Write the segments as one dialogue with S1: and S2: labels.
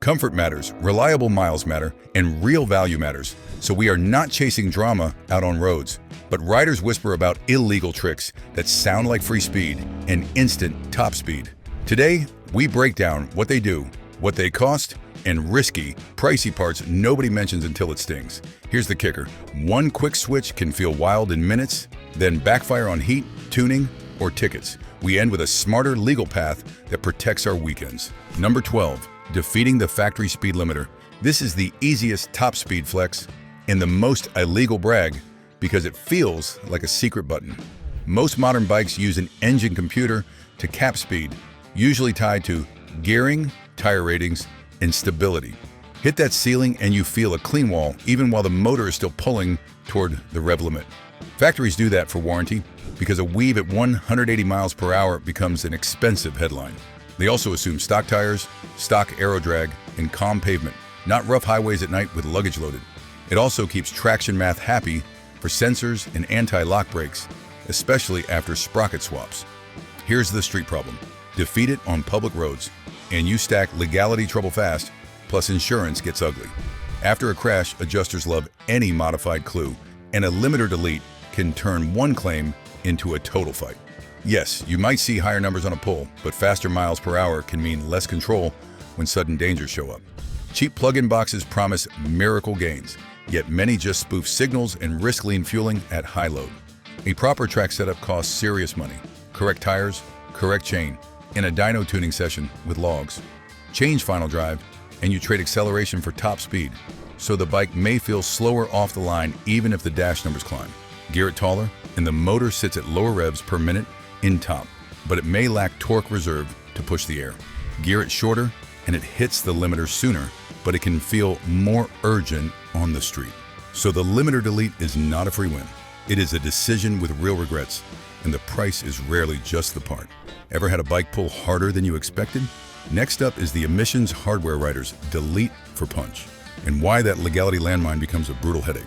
S1: Comfort matters, reliable miles matter, and real value matters. So we are not chasing drama out on roads, but riders whisper about illegal tricks that sound like free speed and instant top speed. Today, we break down what they do, what they cost, and risky, pricey parts nobody mentions until it stings. Here's the kicker. One quick switch can feel wild in minutes, then backfire on heat, tuning, or tickets. We end with a smarter legal path that protects our weekends. Number 12, defeating the factory speed limiter. This is the easiest top speed flex and the most illegal brag because it feels like a secret button. Most modern bikes use an engine computer to cap speed, usually tied to gearing, tire ratings, and stability. Hit that ceiling and you feel a clean wall even while the motor is still pulling toward the rev limit. Factories do that for warranty because a weave at 180 miles per hour becomes an expensive headline. They also assume stock tires, stock aero drag, and calm pavement, not rough highways at night with luggage loaded. It also keeps traction math happy for sensors and anti-lock brakes, especially after sprocket swaps. Here's the street problem. Defeat it on public roads, and you stack legality trouble fast, plus insurance gets ugly. After a crash, adjusters love any modified clue, and a limiter delete can turn one claim into a total fight. Yes, you might see higher numbers on a pull, but faster miles per hour can mean less control when sudden dangers show up. Cheap plug-in boxes promise miracle gains, yet many just spoof signals and risk lean fueling at high load. A proper track setup costs serious money. Correct tires, correct chain, and a dyno tuning session with logs. Change final drive, and you trade acceleration for top speed, so the bike may feel slower off the line even if the dash numbers climb. Gear it taller, and the motor sits at lower revs per minute in top, but it may lack torque reserve to push the air. Gear it shorter, and it hits the limiter sooner, but it can feel more urgent on the street. So the limiter delete is not a free win. It is a decision with real regrets, and the price is rarely just the part. Ever had a bike pull harder than you expected? Next up is the emissions hardware writers delete for punch, and why that legality landmine becomes a brutal headache.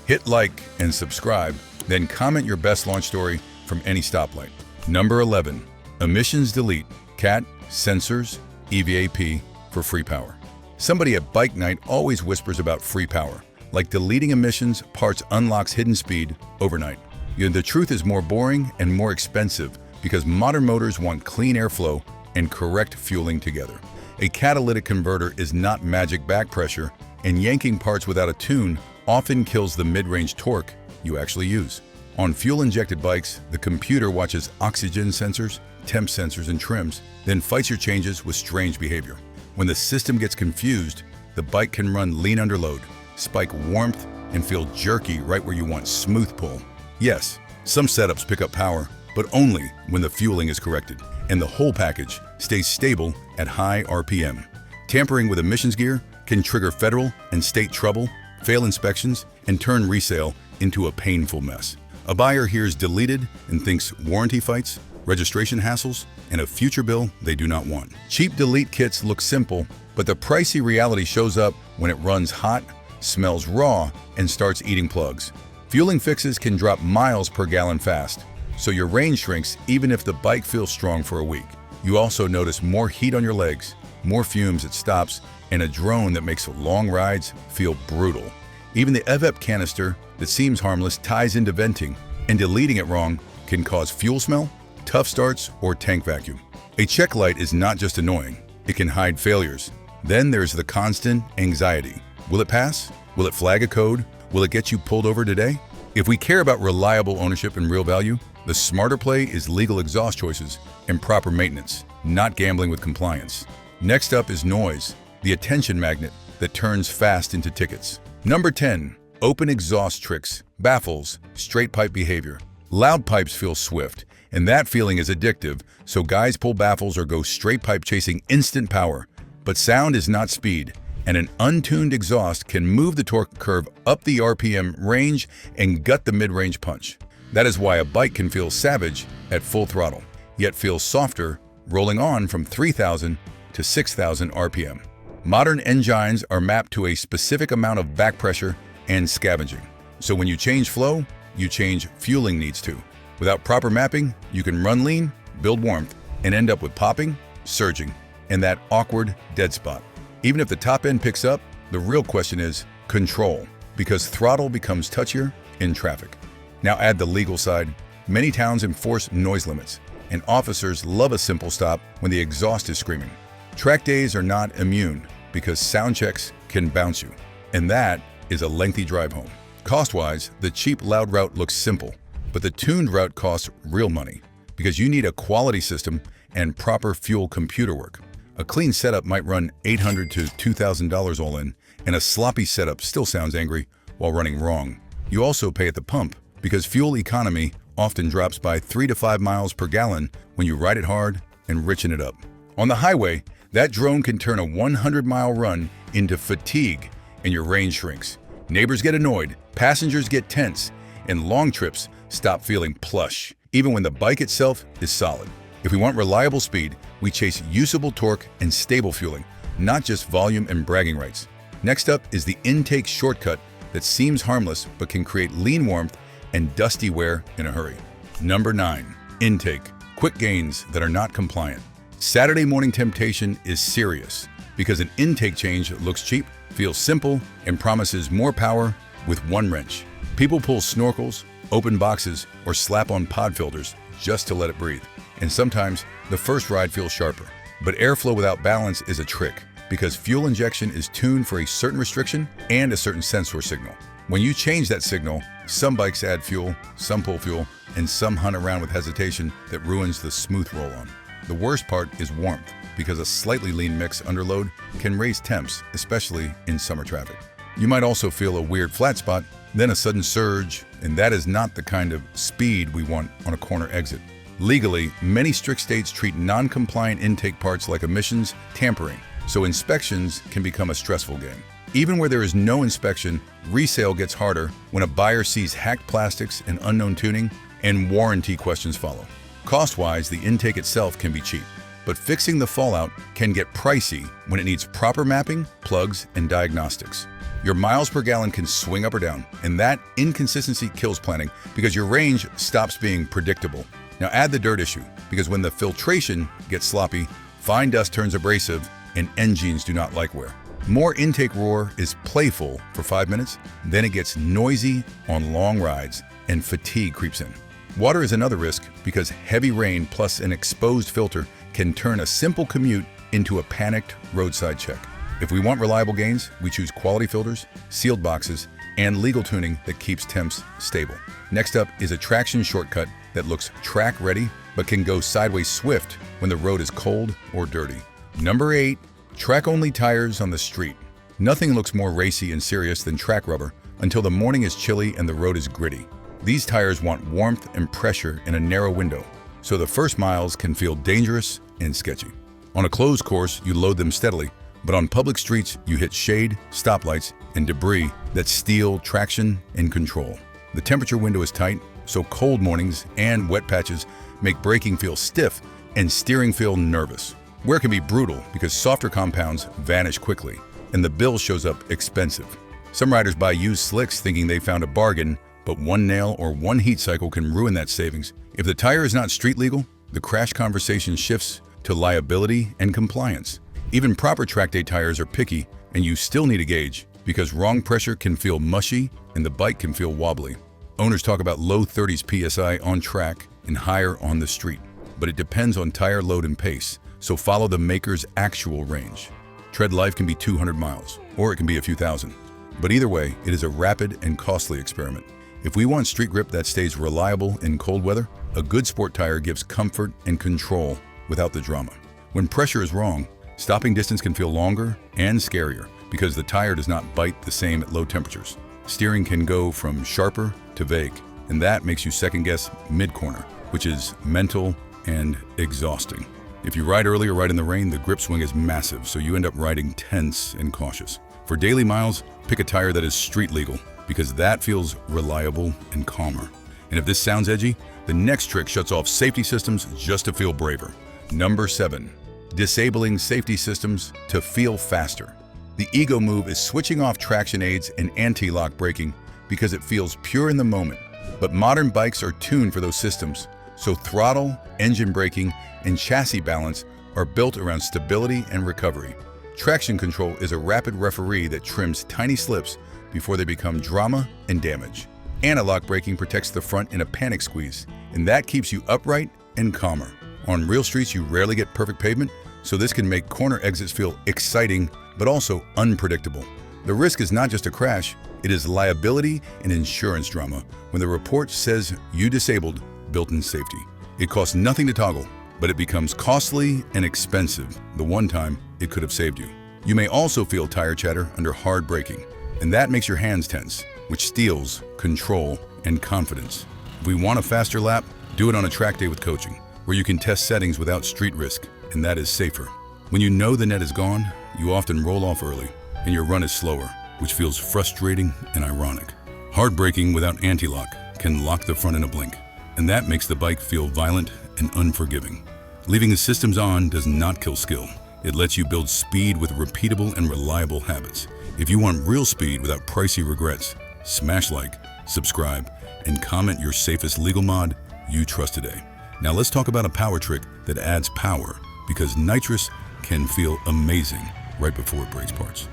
S1: Hit like and subscribe, then comment your best launch story from any stoplight. Number 11, emissions delete, CAT, sensors, EVAP for free power. Somebody at bike night always whispers about free power, like deleting emissions parts unlocks hidden speed overnight. Yet the truth is more boring and more expensive because modern motors want clean airflow and correct fueling together. A catalytic converter is not magic back pressure, and yanking parts without a tune often kills the mid-range torque you actually use. On fuel-injected bikes, the computer watches oxygen sensors, temp sensors, and trims, then fights your changes with strange behavior. When the system gets confused, the bike can run lean under load, spike warmth, and feel jerky right where you want smooth pull. Yes, some setups pick up power, but only when the fueling is corrected, and the whole package stays stable at high RPM. Tampering with emissions gear can trigger federal and state trouble, fail inspections, and turn resale into a painful mess. A buyer hears deleted and thinks warranty fights, registration hassles, and a future bill they do not want. Cheap delete kits look simple, but the pricey reality shows up when it runs hot, smells raw, and starts eating plugs. Fueling fixes can drop miles per gallon fast, so your range shrinks even if the bike feels strong for a week. You also notice more heat on your legs, more fumes at stops, and a drone that makes long rides feel brutal. Even the 𝐆𝐿 canister that seems harmless ties into venting, and deleting it wrong can cause fuel smell, tough starts, or tank vacuum. A check light is not just annoying, it can hide failures. Then there's the constant anxiety. Will it pass? Will it flag a code? Will it get you pulled over today? If we care about reliable ownership and real value, the smarter play is legal exhaust choices and proper maintenance, not gambling with compliance. Next up is noise, the attention magnet that turns fast into tickets. Number 10, open exhaust tricks, baffles, straight pipe behavior. Loud pipes feel swift, and that feeling is addictive, so guys pull baffles or go straight pipe chasing instant power. But sound is not speed, and an untuned exhaust can move the torque curve up the RPM range and gut the mid-range punch. That is why a bike can feel savage at full throttle, yet feels softer rolling on from 3,000 to 6,000 RPM. Modern engines are mapped to a specific amount of back pressure and scavenging. So when you change flow, you change fueling needs too. Without proper mapping, you can run lean, build warmth, and end up with popping, surging, and that awkward dead spot. Even if the top end picks up, the real question is control, because throttle becomes touchier in traffic. Now add the legal side. Many towns enforce noise limits, and officers love a simple stop when the exhaust is screaming. Track days are not immune because sound checks can bounce you, and that is a lengthy drive home. Cost-wise, the cheap loud route looks simple, but the tuned route costs real money because you need a quality system and proper fuel computer work. A clean setup might run $800 to $2,000 all in, and a sloppy setup still sounds angry while running wrong. You also pay at the pump because fuel economy often drops by 3 to 5 miles per gallon when you ride it hard and richen it up. On the highway, that drone can turn a 100-mile run into fatigue and your range shrinks. Neighbors get annoyed, passengers get tense, and long trips stop feeling plush, even when the bike itself is solid. If we want reliable speed, we chase usable torque and stable fueling, not just volume and bragging rights. Next up is the intake shortcut that seems harmless but can create lean warmth and dusty wear in a hurry. Number 9. Intake. Quick gains that are not compliant. Saturday morning temptation is serious because an intake change looks cheap, feels simple, and promises more power with one wrench. People pull snorkels, open boxes, or slap on pod filters just to let it breathe. And sometimes the first ride feels sharper. But airflow without balance is a trick because fuel injection is tuned for a certain restriction and a certain sensor signal. When you change that signal, some bikes add fuel, some pull fuel, and some hunt around with hesitation that ruins the smooth roll-on. The worst part is warmth, because a slightly lean mix under load can raise temps, especially in summer traffic. You might also feel a weird flat spot, then a sudden surge, and that is not the kind of speed we want on a corner exit. Legally, many strict states treat non-compliant intake parts like emissions tampering, so inspections can become a stressful game. Even where there is no inspection, resale gets harder when a buyer sees hacked plastics and unknown tuning, and warranty questions follow. Cost-wise, the intake itself can be cheap, but fixing the fallout can get pricey when it needs proper mapping, plugs, and diagnostics. Your miles per gallon can swing up or down, and that inconsistency kills planning because your range stops being predictable. Now add the dirt issue, because when the filtration gets sloppy, fine dust turns abrasive, and engines do not like wear. More intake roar is playful for 5 minutes, then it gets noisy on long rides, and fatigue creeps in. Water is another risk because heavy rain plus an exposed filter can turn a simple commute into a panicked roadside check. If we want reliable gains, we choose quality filters, sealed boxes, and legal tuning that keeps temps stable. Next up is a traction shortcut that looks track ready but can go sideways swift when the road is cold or dirty. Number 8. Track-only tires on the street. Nothing looks more racy and serious than track rubber until the morning is chilly and the road is gritty. These tires want warmth and pressure in a narrow window, so the first miles can feel dangerous and sketchy. On a closed course, you load them steadily, but on public streets, you hit shade, stoplights, and debris that steal traction and control. The temperature window is tight, so cold mornings and wet patches make braking feel stiff and steering feel nervous. Wear can be brutal because softer compounds vanish quickly, and the bill shows up expensive. Some riders buy used slicks thinking they found a bargain, but one nail or one heat cycle can ruin that savings. If the tire is not street legal, the crash conversation shifts to liability and compliance. Even proper track day tires are picky, and you still need a gauge because wrong pressure can feel mushy and the bike can feel wobbly. Owners talk about low 30s PSI on track and higher on the street, but it depends on tire load and pace, so follow the maker's actual range. Tread life can be 200 miles, or it can be a few thousand. But either way, it is a rapid and costly experiment. If we want street grip that stays reliable in cold weather, a good sport tire gives comfort and control without the drama. When pressure is wrong, stopping distance can feel longer and scarier because the tire does not bite the same at low temperatures. Steering can go from sharper to vague, and that makes you second guess mid-corner, which is mental and exhausting. If you ride early or ride in the rain, the grip swing is massive, so you end up riding tense and cautious. For daily miles, pick a tire that is street legal, because that feels reliable and calmer. And if this sounds edgy, the next trick shuts off safety systems just to feel braver. Number 7. Disabling safety systems to feel faster. The ego move is switching off traction aids and anti-lock braking because it feels pure in the moment. But modern bikes are tuned for those systems, so throttle, engine braking, and chassis balance are built around stability and recovery. Traction control is a rapid referee that trims tiny slips before they become drama and damage. Anti-lock braking protects the front in a panic squeeze, and that keeps you upright and calmer. On real streets, you rarely get perfect pavement, so this can make corner exits feel exciting, but also unpredictable. The risk is not just a crash, it is liability and insurance drama when the report says you disabled built-in safety. It costs nothing to toggle, but it becomes costly and expensive the one time it could have saved you. You may also feel tire chatter under hard braking, and that makes your hands tense, which steals control and confidence. If we want a faster lap, do it on a track day with coaching, where you can test settings without street risk, and that is safer. When you know the net is gone, you often roll off early, and your run is slower, which feels frustrating and ironic. Hard braking without anti-lock can lock the front in a blink, and that makes the bike feel violent and unforgiving. Leaving the systems on does not kill skill. It lets you build speed with repeatable and reliable habits. If you want real speed without pricey regrets, smash like, subscribe, and comment your safest legal mod you trust today. Now let's talk about a power trick that adds power, because nitrous can feel amazing right before it breaks parts.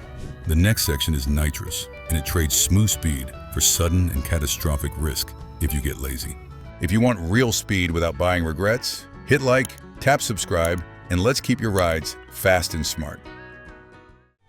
S1: The next section is nitrous, and it trades smooth speed for sudden and catastrophic risk if you get lazy. If you want real speed without buying regrets, hit like, tap subscribe, and let's keep your rides fast and smart.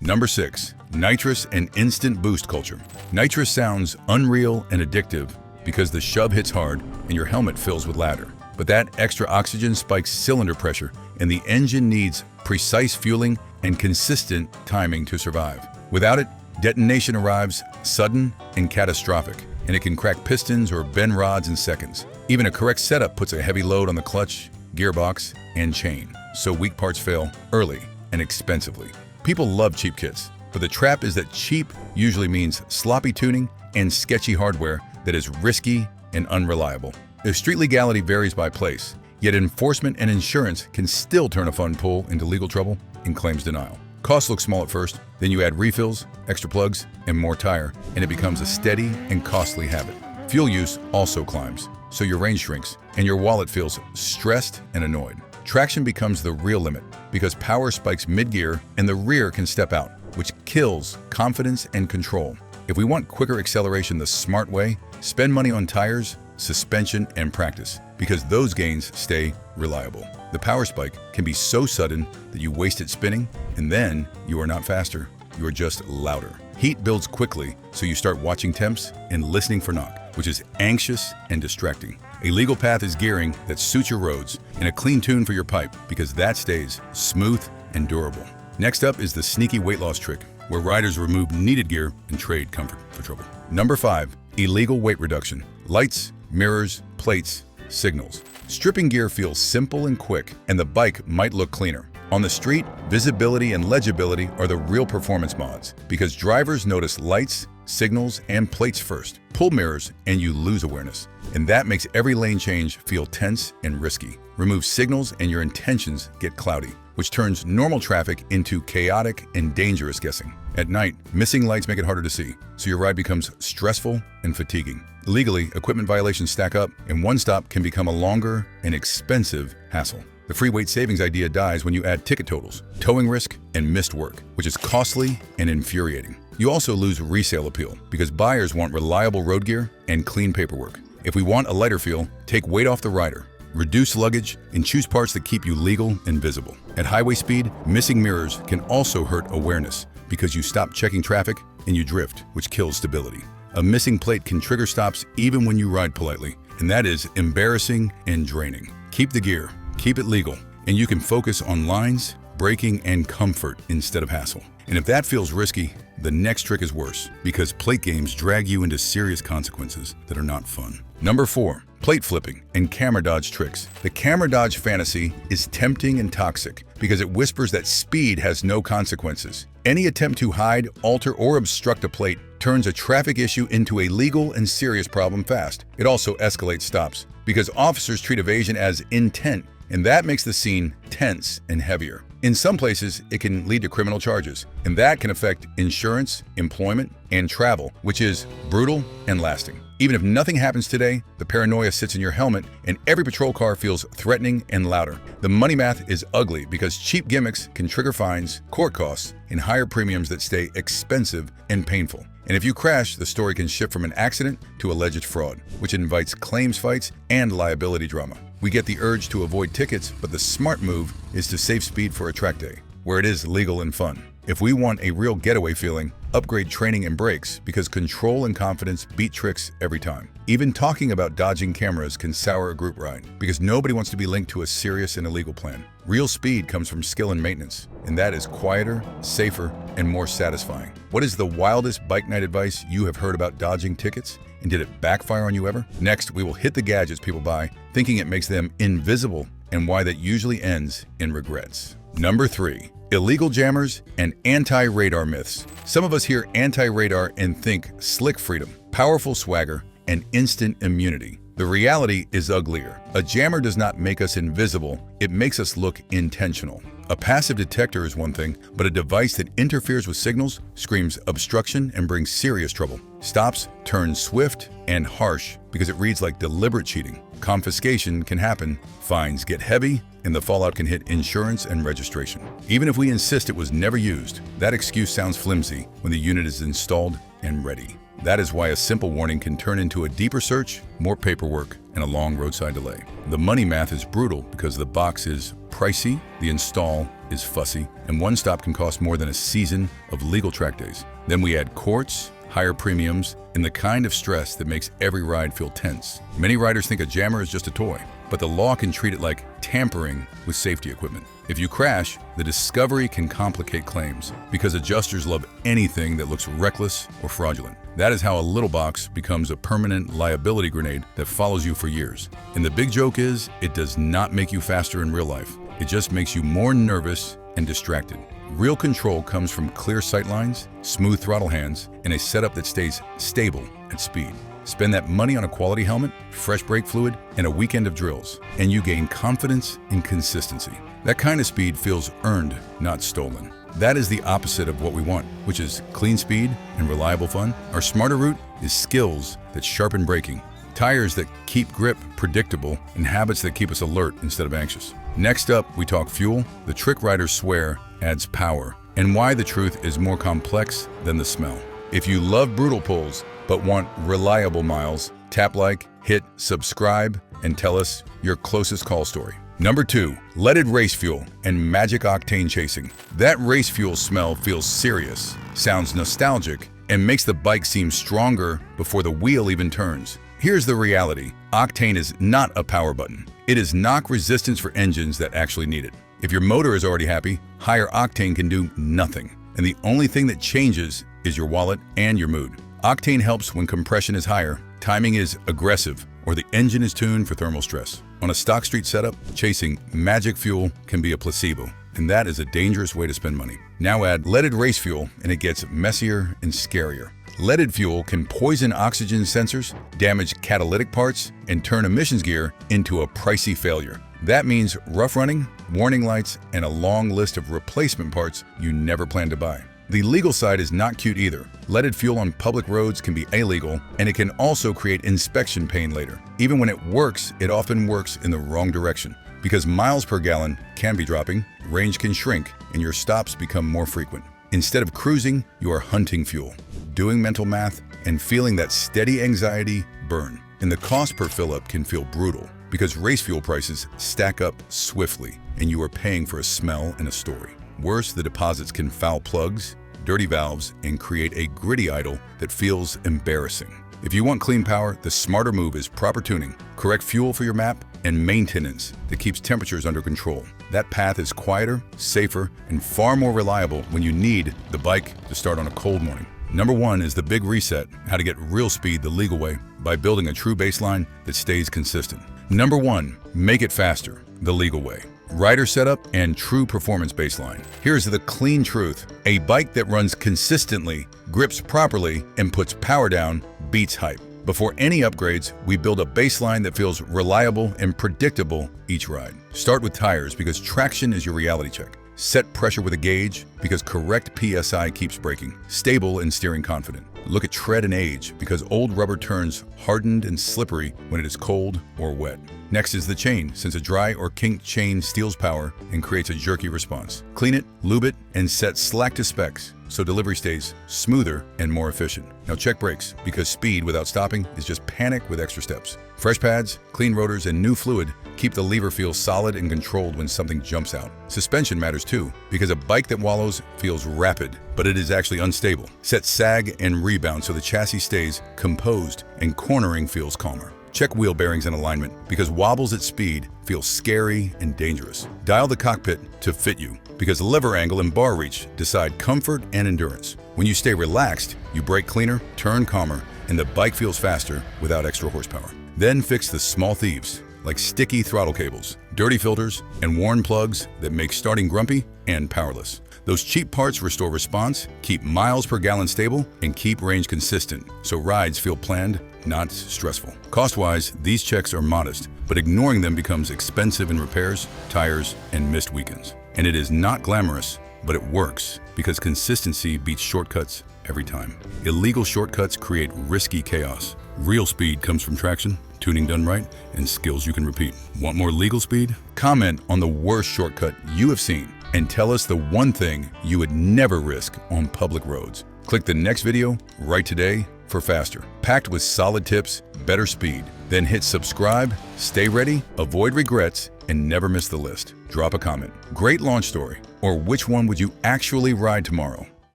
S1: Number 6. Nitrous and instant boost culture. Nitrous sounds unreal and addictive because the shove hits hard and your helmet fills with ladder. But that extra oxygen spikes cylinder pressure, and the engine needs precise fueling and consistent timing to survive. Without it, detonation arrives sudden and catastrophic, and it can crack pistons or bend rods in seconds. Even a correct setup puts a heavy load on the clutch, gearbox, and chain, so weak parts fail early and expensively. People love cheap kits, but the trap is that cheap usually means sloppy tuning and sketchy hardware that is risky and unreliable. The street legality varies by place, yet enforcement and insurance can still turn a fun pull into legal trouble and claims denial. Costs look small at first, then you add refills, extra plugs, and more tire, and it becomes a steady and costly habit. Fuel use also climbs, so your range shrinks, and your wallet feels stressed and annoyed. Traction becomes the real limit because power spikes mid-gear and the rear can step out, which kills confidence and control. If we want quicker acceleration the smart way, spend money on tires, suspension, and practice, because those gains stay reliable. The power spike can be so sudden that you waste it spinning, and then you are not faster, you are just louder. Heat builds quickly, so you start watching temps and listening for knock, which is anxious and distracting. A legal path is gearing that suits your roads, and a clean tune for your pipe, because that stays smooth and durable. Next up is the sneaky weight loss trick, where riders remove needed gear and trade comfort for trouble. Number 5. Illegal weight reduction. Lights, mirrors, plates, signals. Stripping gear feels simple and quick, and the bike might look cleaner. On the street, visibility and legibility are the real performance mods, because drivers notice lights, signals, and plates first. Pull mirrors and you lose awareness, and that makes every lane change feel tense and risky. Remove signals and your intentions get cloudy, which turns normal traffic into chaotic and dangerous guessing. At night, missing lights make it harder to see, so your ride becomes stressful and fatiguing. Legally, equipment violations stack up, and one stop can become a longer and expensive hassle. The free weight savings idea dies when you add ticket totals, towing risk, and missed work, which is costly and infuriating. You also lose resale appeal because buyers want reliable road gear and clean paperwork. If we want a lighter feel, take weight off the rider, reduce luggage, and choose parts that keep you legal and visible. At highway speed, missing mirrors can also hurt awareness because you stop checking traffic and you drift, which kills stability. A missing plate can trigger stops even when you ride politely, and that is embarrassing and draining. Keep the gear, keep it legal, and you can focus on lines, braking, and comfort instead of hassle. And if that feels risky, the next trick is worse, because plate games drag you into serious consequences that are not fun. Number 4. Plate flipping and camera dodge tricks. The camera dodge fantasy is tempting and toxic because it whispers that speed has no consequences. Any attempt to hide, alter, or obstruct a plate turns a traffic issue into a legal and serious problem fast. It also escalates stops because officers treat evasion as intent, and that makes the scene tense and heavier. In some places, it can lead to criminal charges, and that can affect insurance, employment, and travel, which is brutal and lasting. Even if nothing happens today, the paranoia sits in your helmet and every patrol car feels threatening and louder. The money math is ugly because cheap gimmicks can trigger fines, court costs, and higher premiums that stay expensive and painful. And if you crash, the story can shift from an accident to alleged fraud, which invites claims fights and liability drama. We get the urge to avoid tickets, but the smart move is to save speed for a track day, where it is legal and fun. If we want a real getaway feeling, upgrade training and brakes because control and confidence beat tricks every time. Even talking about dodging cameras can sour a group ride because nobody wants to be linked to a serious and illegal plan. Real speed comes from skill and maintenance, and that is quieter, safer, and more satisfying. What is the wildest bike night advice you have heard about dodging tickets? And did it backfire on you ever? Next, we will hit the gadgets people buy, thinking it makes them invisible, and why that usually ends in regrets. Number 3. Illegal jammers and anti-radar myths. Some of us hear anti-radar and think slick freedom, powerful swagger, and instant immunity. The reality is uglier. A jammer does not make us invisible, it makes us look intentional. A passive detector is one thing, but a device that interferes with signals screams obstruction and brings serious trouble. Stops turn swift and harsh because it reads like deliberate cheating. Confiscation can happen, fines get heavy, and the fallout can hit insurance and registration. Even if we insist it was never used, that excuse sounds flimsy when the unit is installed and ready. That is why a simple warning can turn into a deeper search, more paperwork, and a long roadside delay. The money math is brutal because the box is pricey, the install is fussy, and one stop can cost more than a season of legal track days. Then we add courts, higher premiums, and the kind of stress that makes every ride feel tense. Many riders think a jammer is just a toy, but the law can treat it like tampering with safety equipment. If you crash, the discovery can complicate claims because adjusters love anything that looks reckless or fraudulent. That is how a little box becomes a permanent liability grenade that follows you for years. And the big joke is, it does not make you faster in real life. It just makes you more nervous and distracted. Real control comes from clear sightlines, smooth throttle hands, and a setup that stays stable at speed. Spend that money on a quality helmet, fresh brake fluid, and a weekend of drills, and you gain confidence and consistency. That kind of speed feels earned, not stolen. That is the opposite of what we want, which is clean speed and reliable fun. Our smarter route is skills that sharpen braking, tires that keep grip predictable, and habits that keep us alert instead of anxious. Next up, we talk fuel, the trick riders swear adds power, and why the truth is more complex than the smell. If you love brutal pulls, but want reliable miles, tap like, hit subscribe, and tell us your closest call story. Number 2, leaded race fuel and magic octane chasing. That race fuel smell feels serious, sounds nostalgic, and makes the bike seem stronger before the wheel even turns. Here's the reality. Octane is not a power button. It is knock resistance for engines that actually need it. If your motor is already happy, higher octane can do nothing. And the only thing that changes is your wallet and your mood. Octane helps when compression is higher, timing is aggressive, or the engine is tuned for thermal stress. On a stock street setup, chasing magic fuel can be a placebo, and that is a dangerous way to spend money. Now add leaded race fuel, and it gets messier and scarier. Leaded fuel can poison oxygen sensors, damage catalytic parts, and turn emissions gear into a pricey failure. That means rough running, warning lights, and a long list of replacement parts you never planned to buy. The legal side is not cute either. Leaded fuel on public roads can be illegal, and it can also create inspection pain later. Even when it works, it often works in the wrong direction. Because miles per gallon can be dropping, range can shrink, and your stops become more frequent. Instead of cruising, you are hunting fuel, doing mental math, and feeling that steady anxiety burn. And the cost per fill-up can feel brutal, because race fuel prices stack up swiftly, and you are paying for a smell and a story. Worse, the deposits can foul plugs, dirty valves, and create a gritty idle that feels embarrassing. If you want clean power, the smarter move is proper tuning, correct fuel for your map, and maintenance that keeps temperatures under control. That path is quieter, safer, and far more reliable when you need the bike to start on a cold morning. Number 1 is the big reset, how to get real speed the legal way by building a true baseline that stays consistent. Number 1, make it faster, the legal way. Rider setup and true performance baseline. Here's the clean truth. A bike that runs consistently, grips properly, and puts power down beats hype. Before any upgrades, we build a baseline that feels reliable and predictable each ride. Start with tires because traction is your reality check. Set pressure with a gauge because correct PSI keeps braking. Stable and steering confident. Look at tread and age because old rubber turns hardened and slippery when it is cold or wet. Next is the chain, since a dry or kinked chain steals power and creates a jerky response. Clean it, lube it, and set slack to specs so delivery stays smoother and more efficient. Now check brakes because speed without stopping is just panic with extra steps. Fresh pads, clean rotors, and new fluid keep the lever feel solid and controlled when something jumps out. Suspension matters too because a bike that wallows feels rapid, but it is actually unstable. Set sag and rebound so the chassis stays composed and cornering feels calmer. Check wheel bearings and alignment because wobbles at speed feel scary and dangerous. Dial the cockpit to fit you because lever angle and bar reach decide comfort and endurance. When you stay relaxed, you brake cleaner, turn calmer, and the bike feels faster without extra horsepower. Then fix the small thieves like sticky throttle cables, dirty filters, and worn plugs that make starting grumpy and powerless. Those cheap parts restore response, keep miles per gallon stable, and keep range consistent so rides feel planned, not stressful. Cost-wise, these checks are modest, but ignoring them becomes expensive in repairs, tires, and missed weekends. And it is not glamorous, but it works because consistency beats shortcuts every time. Illegal shortcuts create risky chaos. Real speed comes from traction, tuning done right, and skills you can repeat. Want more legal speed? Comment on the worst shortcut you have seen and tell us the one thing you would never risk on public roads. Click the next video right today for faster, packed with solid tips, better speed. Then hit subscribe, stay ready, avoid regrets, and never miss the list. Drop a comment. Great launch story, or which one would you actually ride tomorrow?